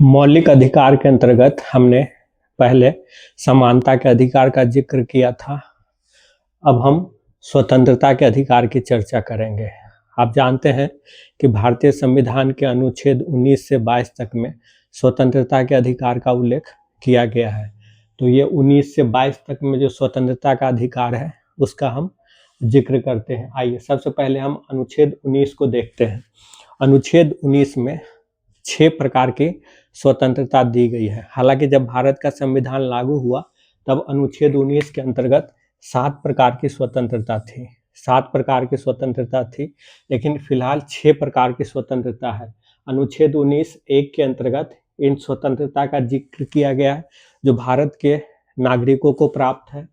मौलिक अधिकार के अंतर्गत हमने पहले समानता के अधिकार का जिक्र किया था। अब हम स्वतंत्रता के अधिकार की चर्चा करेंगे। आप जानते हैं कि भारतीय संविधान के अनुच्छेद 19 से 22 तक में स्वतंत्रता के अधिकार का उल्लेख किया गया है। तो ये 19 से 22 तक में जो स्वतंत्रता का अधिकार है उसका हम जिक्र करते हैं। आइए सबसे पहले हम अनुच्छेद 19 को देखते हैं। अनुच्छेद 19 में 6 प्रकार की स्वतंत्रता दी गई है। हालांकि जब भारत का संविधान लागू हुआ तब अनुच्छेद 19 के अंतर्गत 7 प्रकार की स्वतंत्रता थी। 7 प्रकार की स्वतंत्रता थी, लेकिन फिलहाल 6 प्रकार की स्वतंत्रता है। अनुच्छेद 19 1 के अंतर्गत इन स्वतंत्रता का जिक्र किया गया है जो भारत के नागरिकों को प्राप्त है।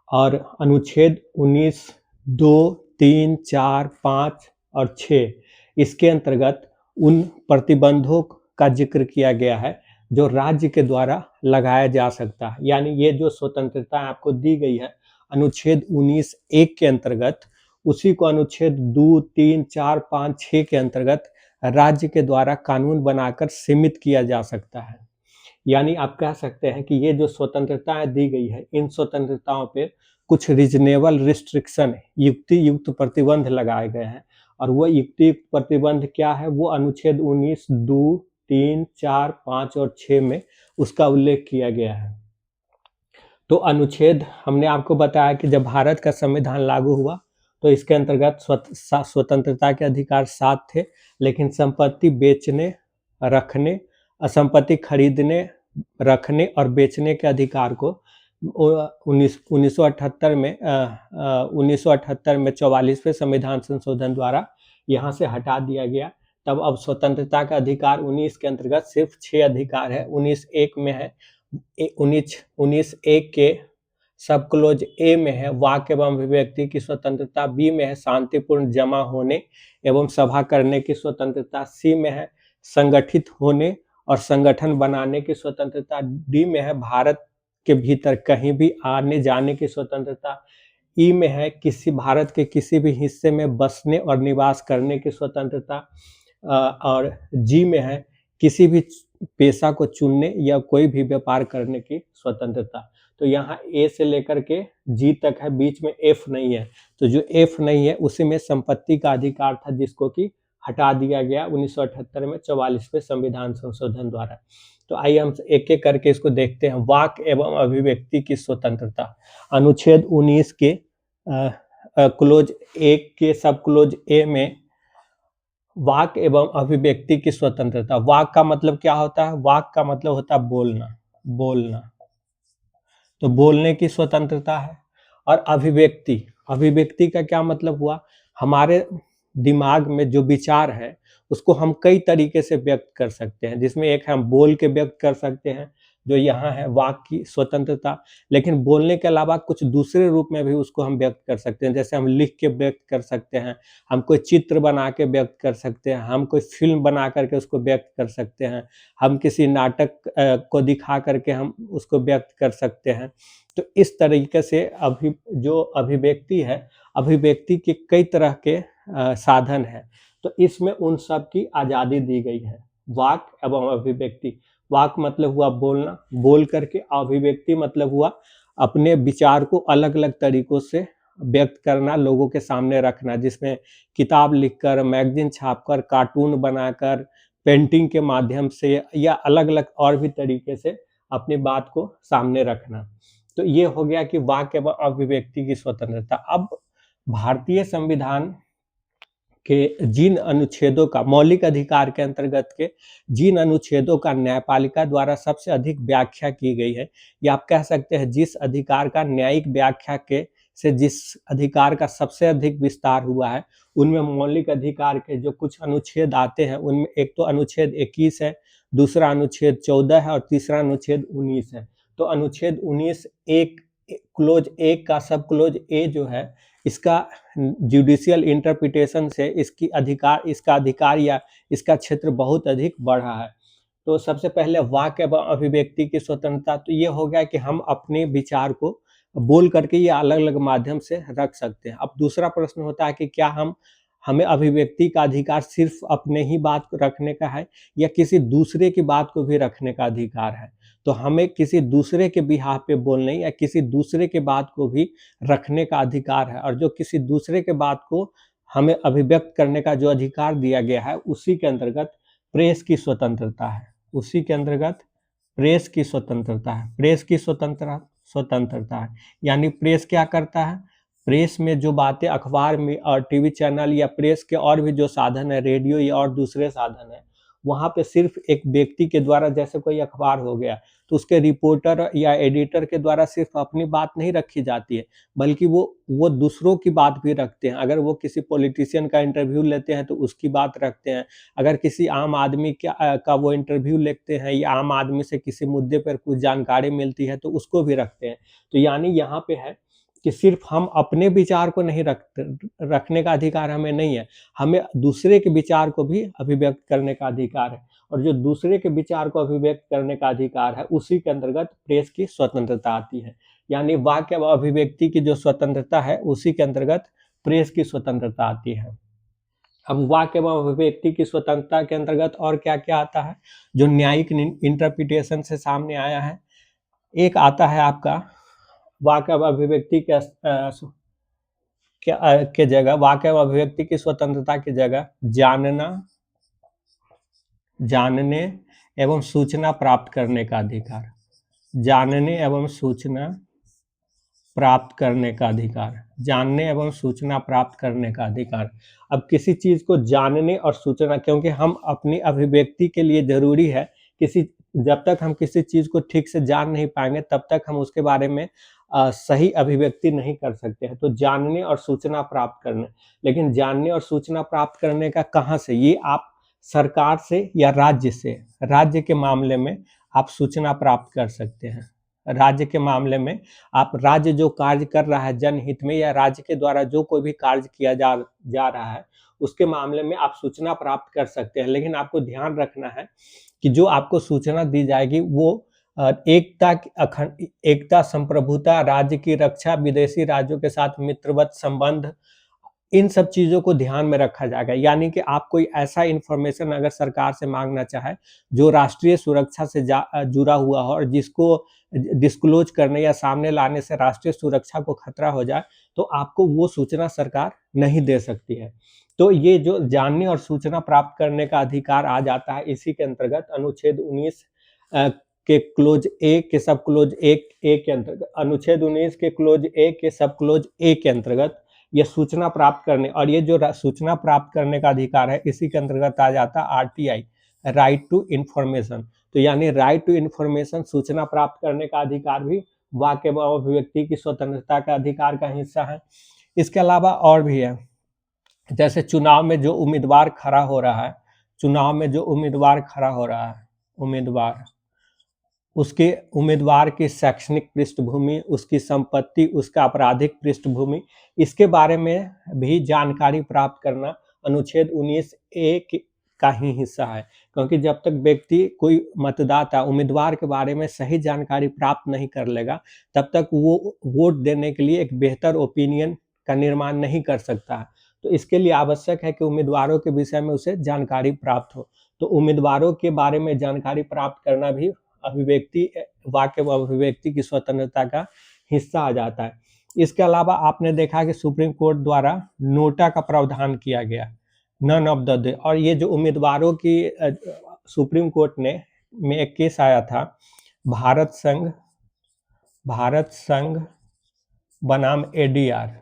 और अनुच्छेद 19 2 3 4 5 और 6 इसके अंतर्गत उन प्रतिबंधों का जिक्र किया गया है जो राज्य के द्वारा लगाया जा सकता है। यानी ये जो स्वतंत्रता आपको दी गई है अनुच्छेद 19 1 के अंतर्गत, उसी को अनुच्छेद 2 3 4 5 6 के अंतर्गत राज्य के द्वारा कानून बनाकर सीमित किया जा सकता है। यानी आप कह सकते हैं कि ये जो स्वतंत्रताएं दी गई है, इन स्वतंत्रताओं पे कुछ रीजनेबल रिस्ट्रिक्शन, युक्ति युक्त प्रतिबंध लगाए गए हैं। और वो युक्ति युक्त प्रतिबंध क्या है, वो अनुच्छेद 19 2 3 4 5 और 6 में उसका उल्लेख किया गया है। तो अनुच्छेद हमने आपको बताया कि जब भारत का संविधान लागू हुआ तो इसके अंतर्गत स्वतंत्रता के अधिकार 7 थे, लेकिन संपत्ति बेचने, रखने, संपत्ति खरीदने, रखने और बेचने के अधिकार को 1978 में 44वें संविधान संशोधन द्वारा यहाँ से हटा दिया गया। तब अब स्वतंत्रता का अधिकार 19 के अंतर्गत सिर्फ 6 अधिकार है। 19(1) में है, 19(1) के सब क्लोज ए में है वाक एवं अभिव्यक्ति की स्वतंत्रता, बी में है शांतिपूर्ण जमा होने एवं सभा करने की स्वतंत्रता, सी में है संगठित होने और संगठन बनाने की स्वतंत्रता, डी में है भारत के भीतर कहीं भी आने जाने की स्वतंत्रता, ई में है किसी भारत के किसी भी हिस्से में बसने और निवास करने की स्वतंत्रता, और जी में है किसी भी पेशा को चुनने या कोई भी व्यापार करने की स्वतंत्रता। तो यहाँ ए से लेकर के जी तक है, बीच में एफ नहीं है। तो जो एफ नहीं है उसी में संपत्ति का अधिकार था, जिसको कि हटा दिया गया 1978 में 44वें संविधान संशोधन द्वारा। तो आइए हम एक एक करके इसको देखते हैं। वाक एवं अभिव्यक्ति की स्वतंत्रता, अनुच्छेद 19 के क्लोज 1 के सब क्लोज ए में वाक एवं अभिव्यक्ति की स्वतंत्रता। वाक का मतलब क्या होता है? वाक का मतलब होता है बोलना, बोलना, तो बोलने की स्वतंत्रता है। और अभिव्यक्ति, अभिव्यक्ति का क्या मतलब हुआ? हमारे दिमाग में जो विचार है उसको हम कई तरीके से व्यक्त कर सकते हैं, जिसमें एक हम बोल के व्यक्त कर सकते हैं, जो यहाँ है वाक की स्वतंत्रता। लेकिन बोलने के अलावा कुछ दूसरे रूप में भी उसको हम व्यक्त कर सकते हैं, जैसे हम लिख के व्यक्त कर सकते हैं, हम कोई चित्र बना के व्यक्त कर सकते हैं, हम कोई फिल्म बना करके उसको व्यक्त कर सकते हैं, हम किसी नाटक को दिखा करके हम उसको व्यक्त कर सकते हैं। तो इस तरीके से जो अभिव्यक्ति है, अभिव्यक्ति के कई तरह के साधन है। तो इसमें उन सब की आज़ादी दी गई है। वाक एवं अभिव्यक्ति, वाक मतलब हुआ बोलना, बोल करके, अभिव्यक्ति मतलब हुआ अपने विचार को अलग अलग तरीकों से व्यक्त करना, लोगों के सामने रखना, जिसमें किताब लिखकर, मैगजीन छापकर, कार्टून बनाकर, पेंटिंग के माध्यम से या अलग अलग और भी तरीके से अपनी बात को सामने रखना। तो ये हो गया कि वाक एवं अभिव्यक्ति की स्वतंत्रता। अब भारतीय संविधान के जिन अनुच्छेदों का, मौलिक अधिकार के अंतर्गत के जिन अनुच्छेदों का न्यायपालिका द्वारा सबसे अधिक व्याख्या की गई है, या आप कह सकते हैं जिस अधिकार का न्यायिक व्याख्या के से जिस अधिकार का सबसे अधिक विस्तार हुआ है, उनमें मौलिक अधिकार के जो कुछ अनुच्छेद आते हैं, उनमें एक तो अनुच्छेद 21 है, दूसरा अनुच्छेद 14 है और तीसरा अनुच्छेद 19 है। तो अनुच्छेद 19 एक क्लोज 1 का सब क्लोज ए जो है, इसका जुडिशियल इंटरप्रिटेशन से इसका अधिकार या इसका क्षेत्र बहुत अधिक बढ़ा है। तो सबसे पहले वाक एवं अभिव्यक्ति की स्वतंत्रता, तो ये हो गया कि हम अपने विचार को बोल करके या अलग अलग माध्यम से रख सकते हैं। अब दूसरा प्रश्न होता है कि क्या हम हमें अभिव्यक्ति का अधिकार सिर्फ अपने ही बात को रखने का है या किसी दूसरे की बात को भी रखने का अधिकार है। तो हमें किसी दूसरे के बिहाफ पे बोलने या किसी दूसरे के बात को भी रखने का अधिकार है, और जो किसी दूसरे के बात को हमें अभिव्यक्त करने का जो अधिकार दिया गया है, उसी के अंतर्गत प्रेस की स्वतंत्रता है। उसी के अंतर्गत प्रेस की स्वतंत्रता है। प्रेस की स्वतंत्रता है, यानी प्रेस क्या करता है? प्रेस में जो बातें अखबार में और टीवी चैनल या प्रेस के और भी जो साधन है, रेडियो या और दूसरे साधन है, वहाँ पे सिर्फ एक व्यक्ति के द्वारा, जैसे कोई अखबार हो गया, तो उसके रिपोर्टर या एडिटर के द्वारा सिर्फ अपनी बात नहीं रखी जाती है, बल्कि वो दूसरों की बात भी रखते हैं। अगर वो किसी पॉलिटिशियन का इंटरव्यू लेते हैं तो उसकी बात रखते हैं। अगर किसी आम आदमी का वो इंटरव्यू लेते हैं या आम आदमी से किसी मुद्दे पर कुछ जानकारी मिलती है तो उसको भी रखते हैं। तो यानी यहाँ पे है कि सिर्फ हम अपने विचार को नहीं रखने का अधिकार हमें नहीं है, हमें दूसरे के विचार को भी अभिव्यक्त करने का अधिकार है। और जो दूसरे के विचार को अभिव्यक्त करने का अधिकार है, उसी के अंतर्गत प्रेस की स्वतंत्रता आती है। यानी वाक्य व अभिव्यक्ति की जो स्वतंत्रता है, उसी के अंतर्गत प्रेस की स्वतंत्रता आती है। अब वाक्य व अभिव्यक्ति की स्वतंत्रता के अंतर्गत और क्या क्या आता है, जो न्यायिक इंटरप्रिटेशन से सामने आया है? एक आता है आपका वाक्य व अभिव्यक्ति के जगह, वाक्य व अभिव्यक्ति की स्वतंत्रता की जगह जानने एवं सूचना प्राप्त करने का अधिकार। जानने एवं सूचना प्राप्त करने का अधिकार। जानने एवं सूचना प्राप्त करने का अधिकार। अब किसी चीज को जानने और सूचना, क्योंकि हम अपनी अभिव्यक्ति के लिए जरूरी है जब तक हम किसी चीज को ठीक से जान नहीं पाएंगे तब तक हम उसके बारे में सही अभिव्यक्ति नहीं कर सकते हैं। तो जानने और सूचना प्राप्त करने, लेकिन जानने और सूचना प्राप्त करने का कहाँ से? ये आप सरकार से या राज्य से, राज्य के मामले में आप सूचना प्राप्त कर सकते हैं। राज्य के मामले में आप, राज्य जो कार्य कर रहा है जनहित में या राज्य के द्वारा जो कोई भी कार्य किया जा रहा है, उसके मामले में आप सूचना प्राप्त कर सकते हैं। लेकिन आपको ध्यान रखना है कि जो आपको सूचना दी जाएगी वो एकता, संप्रभुता, राज्य की रक्षा, विदेशी राज्यों के साथ मित्रवत संबंध, इन सब चीजों को ध्यान में रखा जाएगा। यानी कि आप कोई ऐसा इंफॉर्मेशन अगर सरकार से मांगना चाहे जो राष्ट्रीय सुरक्षा से जुड़ा हुआ हो और जिसको डिस्क्लोज करने या सामने लाने से राष्ट्रीय सुरक्षा को खतरा हो जाए, तो आपको वो सूचना सरकार नहीं दे सकती है। तो ये जो जानने और सूचना प्राप्त करने का अधिकार आ जाता है, इसी के अंतर्गत अनुच्छेद 19 के क्लोज ए के सब क्लोज ए के अंतर्गत, अनुच्छेद 19 के क्लोज ए के सब क्लोज ए के अंतर्गत ये सूचना प्राप्त करने, और ये जो सूचना प्राप्त करने का अधिकार है, इसी के अंतर्गत आ जाता है आरटीआई, राइट टू इंफॉर्मेशन। तो यानी राइट टू इंफॉर्मेशन, सूचना प्राप्त करने का अधिकार भी वाक्य व अभिव्यक्ति की स्वतंत्रता का अधिकार का हिस्सा है। इसके अलावा और भी है, जैसे चुनाव में जो उम्मीदवार खड़ा हो रहा है, उम्मीदवार, उसके उम्मीदवार की शैक्षणिक पृष्ठभूमि, उसकी संपत्ति, उसका आपराधिक पृष्ठभूमि, इसके बारे में भी जानकारी प्राप्त करना अनुच्छेद 19 ए का ही हिस्सा है। क्योंकि जब तक व्यक्ति, कोई मतदाता उम्मीदवार के बारे में सही जानकारी प्राप्त नहीं कर लेगा, तब तक वो वोट देने के लिए एक बेहतर ओपिनियन का निर्माण नहीं कर सकता है। तो इसके लिए आवश्यक है कि उम्मीदवारों के विषय में उसे जानकारी प्राप्त हो। तो उम्मीदवारों के बारे में जानकारी प्राप्त करना भी अभिव्यक्ति, वाक्य व अभिव्यक्ति की स्वतंत्रता का हिस्सा आ जाता है। इसके अलावा आपने देखा कि सुप्रीम कोर्ट द्वारा नोटा का प्रावधान किया गया, नन ऑफ द डे, और ये जो उम्मीदवारों की सुप्रीम कोर्ट में एक केस आया था, भारत संघ बनाम एडीआर।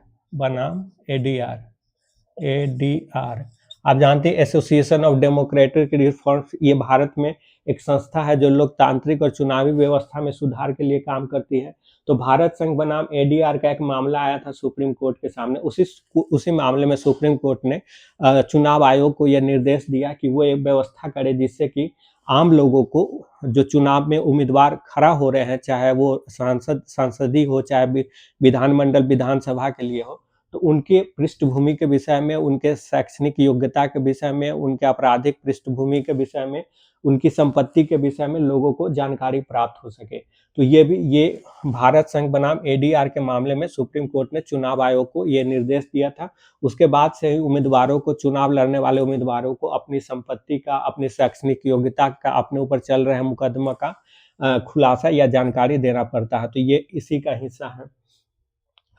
आप जानते हैं एसोसिएशन ऑफ डेमोक्रेटिक रिफॉर्म्स, ये भारत में एक संस्था है जो लोकतांत्रिक और चुनावी व्यवस्था में सुधार के लिए काम करती है। तो भारत संघ बनाम एडीआर का एक मामला आया था सुप्रीम कोर्ट के सामने। उसी मामले में सुप्रीम कोर्ट ने चुनाव आयोग को यह निर्देश दिया कि वो एक व्यवस्था करे जिससे कि आम लोगों को, जो चुनाव में उम्मीदवार खड़ा हो रहे हैं, चाहे वो सांसदीय हो चाहे विधानमंडल विधानसभा के लिए हो, तो उनके पृष्ठभूमि के विषय में, उनके शैक्षणिक योग्यता के विषय में, उनके आपराधिक पृष्ठभूमि के विषय में, उनकी संपत्ति के विषय में लोगों को जानकारी प्राप्त हो सके। तो ये भारत संघ बनाम एडीआर के मामले में सुप्रीम कोर्ट ने चुनाव आयोग को ये निर्देश दिया था। उसके बाद से ही उम्मीदवारों को, चुनाव लड़ने वाले उम्मीदवारों को अपनी संपत्ति का, अपनी शैक्षणिक योग्यता का, अपने ऊपर चल रहे मुकदमा का खुलासा या जानकारी देना पड़ता है। तो ये इसी का हिस्सा है।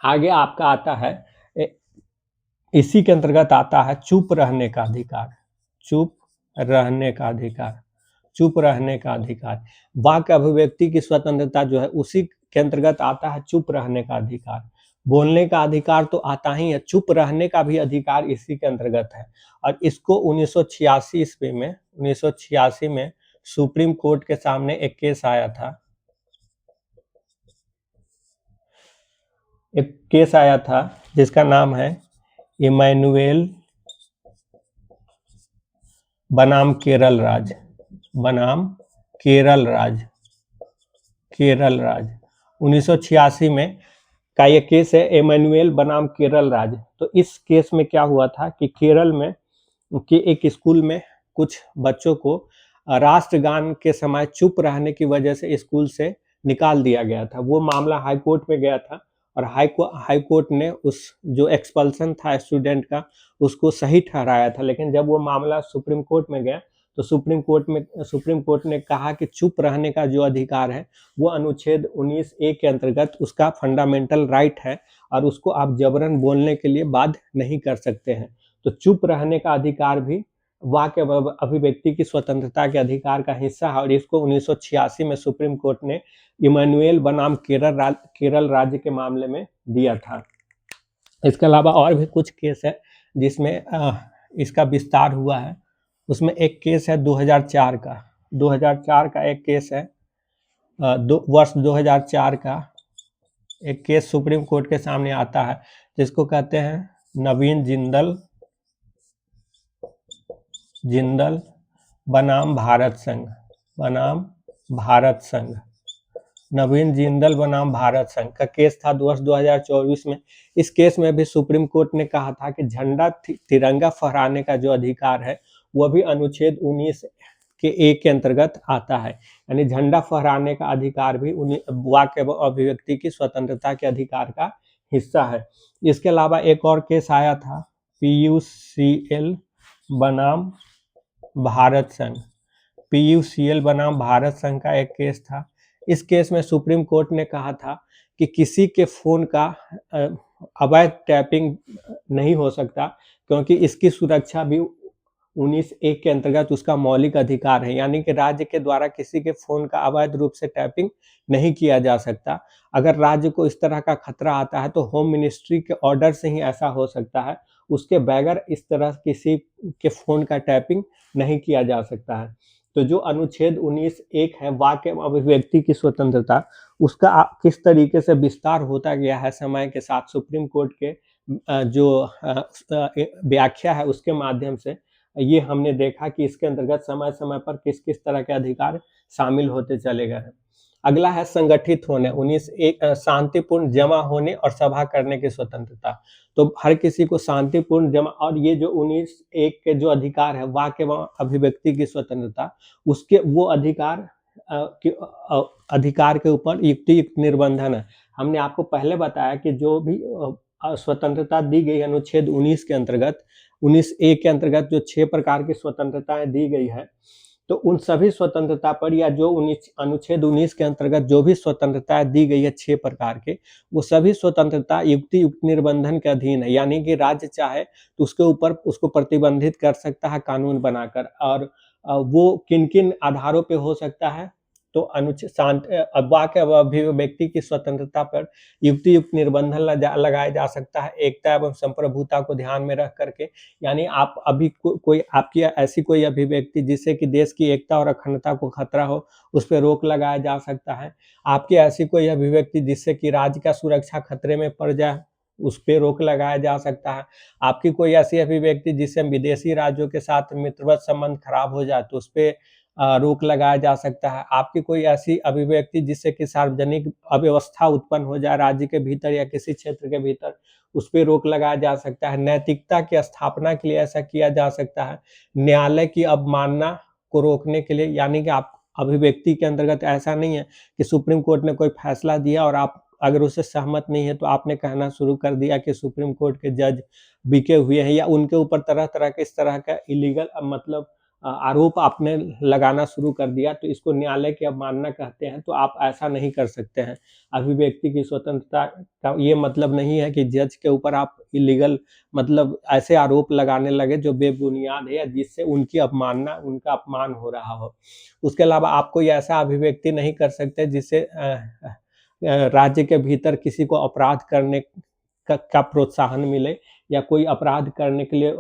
आगे आपका आता है, इसी के अंतर्गत आता है चुप रहने का अधिकार। चुप रहने का अधिकार, चुप रहने का अधिकार, वाक अभिव्यक्ति की स्वतंत्रता जो है उसी के अंतर्गत आता है चुप रहने का अधिकार। बोलने का अधिकार तो आता ही है, चुप रहने का भी अधिकार इसी के अंतर्गत है। और इसको 1986 ईस्वी में, 1986 में सुप्रीम कोर्ट के सामने एक केस आया था, एक केस आया था जिसका नाम है इमैनुएल बनाम केरल राज, बनाम केरल राज, केरल राज 1986 में का ये केस है, इमैनुएल बनाम केरल राज। तो इस केस में क्या हुआ था कि केरल में के एक स्कूल में कुछ बच्चों को राष्ट्रगान के समय चुप रहने की वजह से स्कूल से निकाल दिया गया था। वो मामला हाई कोर्ट में गया था और हाई कोर्ट ने उस जो एक्सपल्सन था स्टूडेंट का उसको सही ठहराया था। लेकिन जब वो मामला सुप्रीम कोर्ट में गया तो सुप्रीम कोर्ट ने कहा कि चुप रहने का जो अधिकार है वो अनुच्छेद 19A के अंतर्गत उसका फंडामेंटल राइट है और उसको आप जबरन बोलने के लिए बाध्य नहीं कर सकते हैं। तो चुप रहने का अधिकार भी वाक अभिव्यक्ति की स्वतंत्रता के अधिकार का हिस्सा है और इसको 1986 में सुप्रीम कोर्ट ने इमैनुएल बनाम केरल राज्य के मामले में दिया था। इसके अलावा और भी कुछ केस है जिसमें इसका विस्तार हुआ है। उसमें एक केस है 2004 का, 2004 का एक केस है, वर्ष 2004 का एक केस सुप्रीम कोर्ट के सामने आता है जिसको कहते हैं नवीन जिंदल बनाम भारत संघ, बनाम भारत संघ, नवीन जिंदल बनाम भारत संघ का केस था वर्ष 2024 में। इस केस में भी सुप्रीम कोर्ट ने कहा था कि झंडा तिरंगा फहराने का जो अधिकार है वह भी अनुच्छेद 19 के A के अंतर्गत आता है। यानी झंडा फहराने का अधिकार भी वाक अभिव्यक्ति की स्वतंत्रता के अधिकार का हिस्सा है। इसके अलावा एक और केस आया था PUCL बनाम भारत संघ, PUCL बनाम भारत संघ का एक केस था। इस केस में सुप्रीम कोर्ट ने कहा था कि किसी के फोन का अवैध टैपिंग नहीं हो सकता क्योंकि इसकी सुरक्षा भी 19A के अंतर्गत उसका मौलिक अधिकार है। यानी कि राज्य के द्वारा किसी के फोन का अवैध रूप से टैपिंग नहीं किया जा सकता। अगर राज्य को इस तरह का खतरा आता है तो होम मिनिस्ट्री के ऑर्डर से ही ऐसा हो सकता है, उसके बगैर इस तरह किसी के फोन का टैपिंग नहीं किया जा सकता है। तो जो अनुच्छेद 19(1) है वाक अभिव्यक्ति की स्वतंत्रता, उसका किस तरीके से विस्तार होता गया है समय के साथ सुप्रीम कोर्ट के जो व्याख्या है उसके माध्यम से, ये हमने देखा कि इसके अंतर्गत समय समय पर किस किस तरह के अधिकार शामिल होते चले गए हैं। अगला है संगठित होने, 19(1) शांतिपूर्ण जमा होने और सभा करने की स्वतंत्रता। तो हर किसी को शांतिपूर्ण जमा, और ये जो 19(1) के जो अधिकार है वाक एवं अभिव्यक्ति की स्वतंत्रता, उसके वो अधिकार के ऊपर युक्तियुक्त निर्बंधन है। हमने आपको पहले बताया कि जो भी स्वतंत्रता दी गई अनुच्छेद 19 के अंतर्गत, 19(A) के अंतर्गत जो 6 प्रकार की स्वतंत्रताएं दी गई है, तो उन सभी स्वतंत्रता पर या जो अनुच्छेद 19 के अंतर्गत जो भी स्वतंत्रताएं दी गई है 6 प्रकार के, वो सभी स्वतंत्रता युक्तियुक्त निर्बंधन के अधीन है। यानी कि राज्य चाहे तो उसके ऊपर उसको प्रतिबंधित कर सकता है कानून बनाकर, और वो किन किन आधारों पे हो सकता है, तो अनुच्छेद वाक अभिव्यक्ति की स्वतंत्रता पर युक्तियुक्त निर्बंधन लगाया जा सकता है एकता एवं संप्रभुता को ध्यान में रख करके। यानी आप अभी कोई आपकी ऐसी कोई अभिव्यक्ति जिससे कि देश की एकता और अखंडता को खतरा हो, उस पर रोक लगाया जा सकता है। आपकी ऐसी कोई अभिव्यक्ति जिससे कि राज्य का सुरक्षा खतरे में पड़ जाए, उस पर रोक लगाया जा सकता है। आपकी कोई ऐसी अभिव्यक्ति जिससे विदेशी राज्यों के साथ मित्रवत संबंध खराब हो जाए तो उस पर रोक लगाया जा सकता है। आपकी कोई ऐसी अभिव्यक्ति जिससे कि सार्वजनिक अव्यवस्था उत्पन्न हो जाए राज्य के भीतर या किसी क्षेत्र के भीतर, उस पे रोक लगाया जा सकता है। नैतिकता की स्थापना के लिए ऐसा किया जा सकता है। न्यायालय की अवमानना को रोकने के लिए, यानी कि आप अभिव्यक्ति के अंतर्गत ऐसा नहीं है कि सुप्रीम कोर्ट ने कोई फैसला दिया और आप अगर उससे सहमत नहीं है तो आपने कहना शुरू कर दिया कि सुप्रीम कोर्ट के जज बिके हुए हैं, या उनके ऊपर तरह-तरह के इस तरह का इलीगल मतलब आरोप आपने लगाना शुरू कर दिया, तो इसको न्यायालय की अवमानना कहते हैं। तो आप ऐसा नहीं कर सकते हैं। अभिव्यक्ति की स्वतंत्रता का ये मतलब नहीं है कि जज के ऊपर आप इलीगल मतलब ऐसे आरोप लगाने लगे जो बेबुनियाद है या जिससे उनकी अवमानना, उनका अपमान हो रहा हो। उसके अलावा आप कोई ऐसा अभिव्यक्ति नहीं कर सकते जिससे राज्य के भीतर किसी को अपराध करने का प्रोत्साहन मिले या कोई अपराध करने के लिए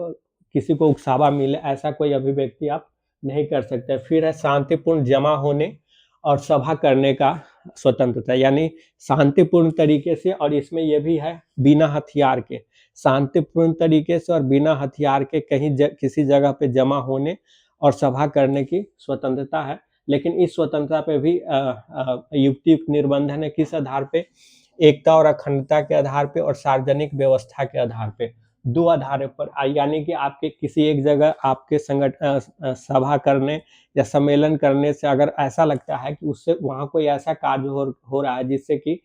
किसी को उकसावा मिले, ऐसा कोई अभिव्यक्ति आप नहीं कर सकते। फिर है शांतिपूर्ण जमा होने और सभा करने का स्वतंत्रता, यानी शांतिपूर्ण तरीके से, और इसमें ये भी है बिना हथियार के, शांतिपूर्ण तरीके से और बिना हथियार के कहीं किसी जगह पे जमा होने और सभा करने की स्वतंत्रता है। लेकिन इस स्वतंत्रता पे भी युक्त निर्बंधन है। किस आधार पे? एकता और अखंडता के आधार पे और सार्वजनिक व्यवस्था के आधार पे, दो आधार पर। यानी कि आपके किसी एक जगह आपके सभा करने या सम्मेलन करने से अगर ऐसा लगता है कि उससे वहाँ कोई ऐसा कार्य हो रहा है जिससे कि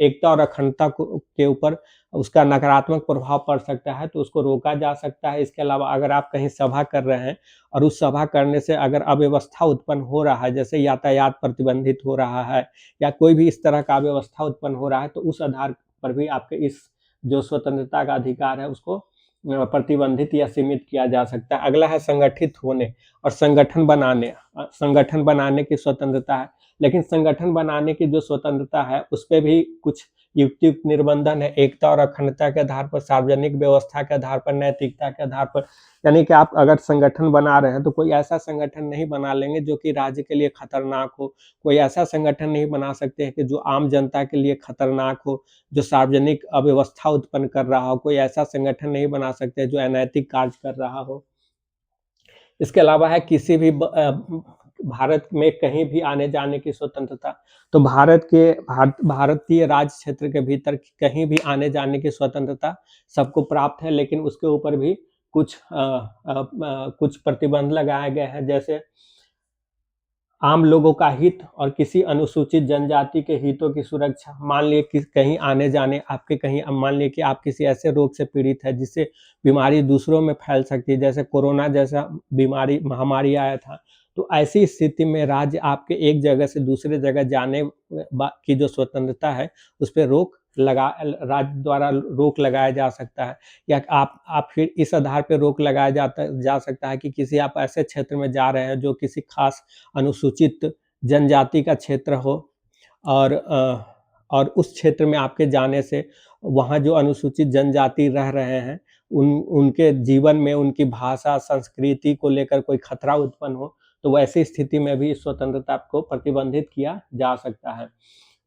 एकता और अखंडता के ऊपर उसका नकारात्मक प्रभाव पड़ सकता है, तो उसको रोका जा सकता है। इसके अलावा अगर आप कहीं सभा कर रहे हैं और उस सभा करने से अगर अव्यवस्था उत्पन्न हो रहा है, जैसे यातायात प्रतिबंधित हो रहा है या कोई भी इस तरह का अव्यवस्था उत्पन्न हो रहा है, तो उस आधार पर भी आपके इस जो स्वतंत्रता का अधिकार है उसको प्रतिबंधित या सीमित किया जा सकता है। अगला है संगठित होने और संगठन बनाने। संगठन बनाने की स्वतंत्रता है, लेकिन संगठन बनाने की जो स्वतंत्रता है उस पे भी कुछ युक्त निर्बंधन है। एकता और अखंडता के आधार पर, सार्वजनिक व्यवस्था के आधार पर, नैतिकता के आधार पर। यानी कि आप अगर संगठन बना रहे हैं तो कोई ऐसा संगठन नहीं बना लेंगे जो कि राज्य के लिए खतरनाक हो। कोई ऐसा संगठन नहीं बना सकते हैं कि जो आम जनता के लिए खतरनाक हो, जो सार्वजनिक अव्यवस्था उत्पन्न कर रहा हो। कोई ऐसा संगठन नहीं बना सकते जो अनैतिक कार्य कर रहा हो। इसके अलावा है किसी भी भारत में कहीं भी आने जाने की स्वतंत्रता। तो भारतीय राज्य क्षेत्र के भीतर कहीं भी आने जाने की स्वतंत्रता सबको प्राप्त है, लेकिन उसके ऊपर भी कुछ प्रतिबंध लगाए गए हैं। जैसे आम लोगों का हित और किसी अनुसूचित जनजाति के हितों की सुरक्षा। मान लिए कि कहीं आने जाने आपके कहीं, मान लिए कि आप किसी ऐसे रोग से पीड़ित है जिससे बीमारी दूसरों में फैल सकती है, जैसे कोरोना जैसा बीमारी महामारी आया था। तो ऐसी स्थिति में राज्य आपके एक जगह से दूसरे जगह जाने की जो स्वतंत्रता है उस पर राज्य द्वारा रोक लगाया जा सकता है। या आप फिर इस आधार पर रोक लगाया जा सकता है कि किसी आप ऐसे क्षेत्र में जा रहे हैं जो किसी खास अनुसूचित जनजाति का क्षेत्र हो, और उस क्षेत्र में आपके जाने से वहाँ जो अनुसूचित जनजाति रह रहे हैं उनके जीवन में उनकी भाषा संस्कृति को लेकर कोई खतरा उत्पन्न हो, तो वैसी स्थिति में भी इस स्वतंत्रता को प्रतिबंधित किया जा सकता है।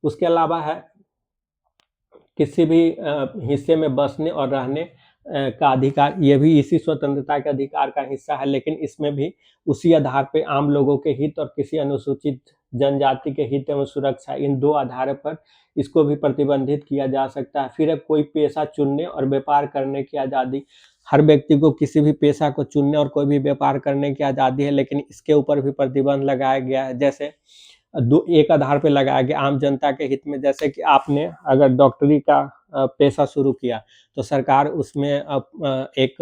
उसके अलावा है किसी भी हिस्से में बसने और रहने का अधिकार। ये भी इसी स्वतंत्रता के अधिकार का हिस्सा है, लेकिन इसमें भी उसी आधार पे आम लोगों के हित और किसी अनुसूचित जनजाति के हित एवं सुरक्षा, इन दो आधार पर इसको भी प्रतिबंधित किया जा सकता है। फिर कोई पेशा चुनने और व्यापार करने की आज़ादी। हर व्यक्ति को किसी भी पेशा को चुनने और कोई भी व्यापार करने की आज़ादी है, लेकिन इसके ऊपर भी प्रतिबंध लगाया गया है। जैसे एक आधार पे लगाया गया आम जनता के हित में, जैसे कि आपने अगर डॉक्टरी का पेशा शुरू किया तो सरकार उसमें एक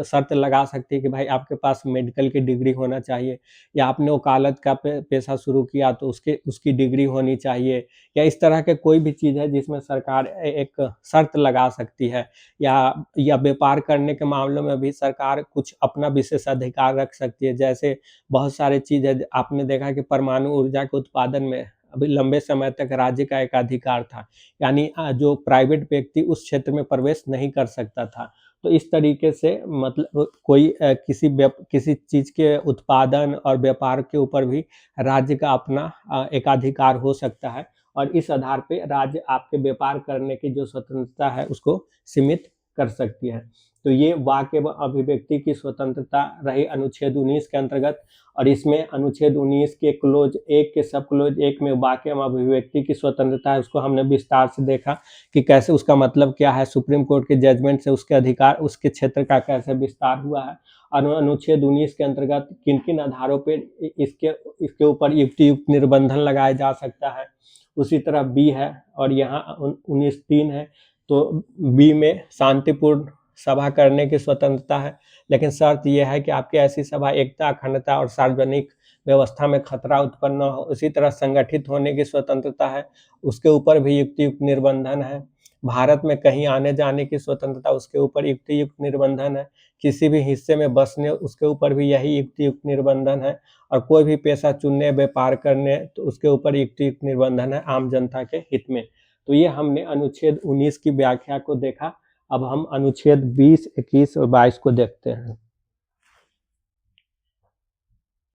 शर्त लगा सकती है कि भाई आपके पास मेडिकल की डिग्री होना चाहिए, या आपने वकालत का पेशा शुरू किया तो उसकी डिग्री होनी चाहिए, या इस तरह के कोई भी चीज़ है जिसमें सरकार एक शर्त लगा सकती है। या व्यापार करने के मामलों में भी सरकार कुछ अपना विशेषाधिकार रख सकती है। जैसे बहुत सारे चीज़ है, आपने देखा कि परमाणु ऊर्जा के उत्पादन में अभी लंबे समय तक राज्य का एक अधिकार था, यानी जो प्राइवेट व्यक्ति उस क्षेत्र में प्रवेश नहीं कर सकता था। तो इस तरीके से मतलब कोई किसी चीज़ के उत्पादन और व्यापार के ऊपर भी राज्य का अपना एकाधिकार हो सकता है, और इस आधार पे राज्य आपके व्यापार करने की जो स्वतंत्रता है उसको सीमित कर सकती है। तो ये वाक एवं अभिव्यक्ति की स्वतंत्रता रही अनुच्छेद 19 के अंतर्गत। और इसमें अनुच्छेद 19 के क्लोज 1 के सब क्लोज 1 में वाक एवं अभिव्यक्ति की स्वतंत्रता है, उसको हमने विस्तार से देखा कि कैसे उसका मतलब क्या है, सुप्रीम कोर्ट के जजमेंट से उसके अधिकार, उसके क्षेत्र का कैसे विस्तार हुआ है, अनुच्छेद 19 के अंतर्गत किन किन आधारों पर इसके ऊपर युक्त निर्बंधन लगाया जा सकता है। उसी तरह बी है और यहाँ 19(3) है। तो बी में शांतिपूर्ण सभा करने की स्वतंत्रता है, लेकिन शर्त यह है कि आपकी ऐसी सभा एकता, अखंडता और सार्वजनिक व्यवस्था में खतरा उत्पन्न न हो। इसी तरह संगठित होने की स्वतंत्रता है, उसके ऊपर भी युक्त निर्बंधन है। भारत में कहीं आने जाने की स्वतंत्रता, उसके ऊपर युक्त निर्बंधन है। किसी भी हिस्से में बसने, उसके ऊपर भी यही युक्त निर्बंधन है। और कोई भी पेशा चुनने, व्यापार करने, तो उसके ऊपर युक्त निर्बंधन है आम जनता के हित में। तो ये हमने अनुच्छेद 19 की व्याख्या को देखा। अब हम अनुच्छेद 20, 21 और 22 को देखते हैं।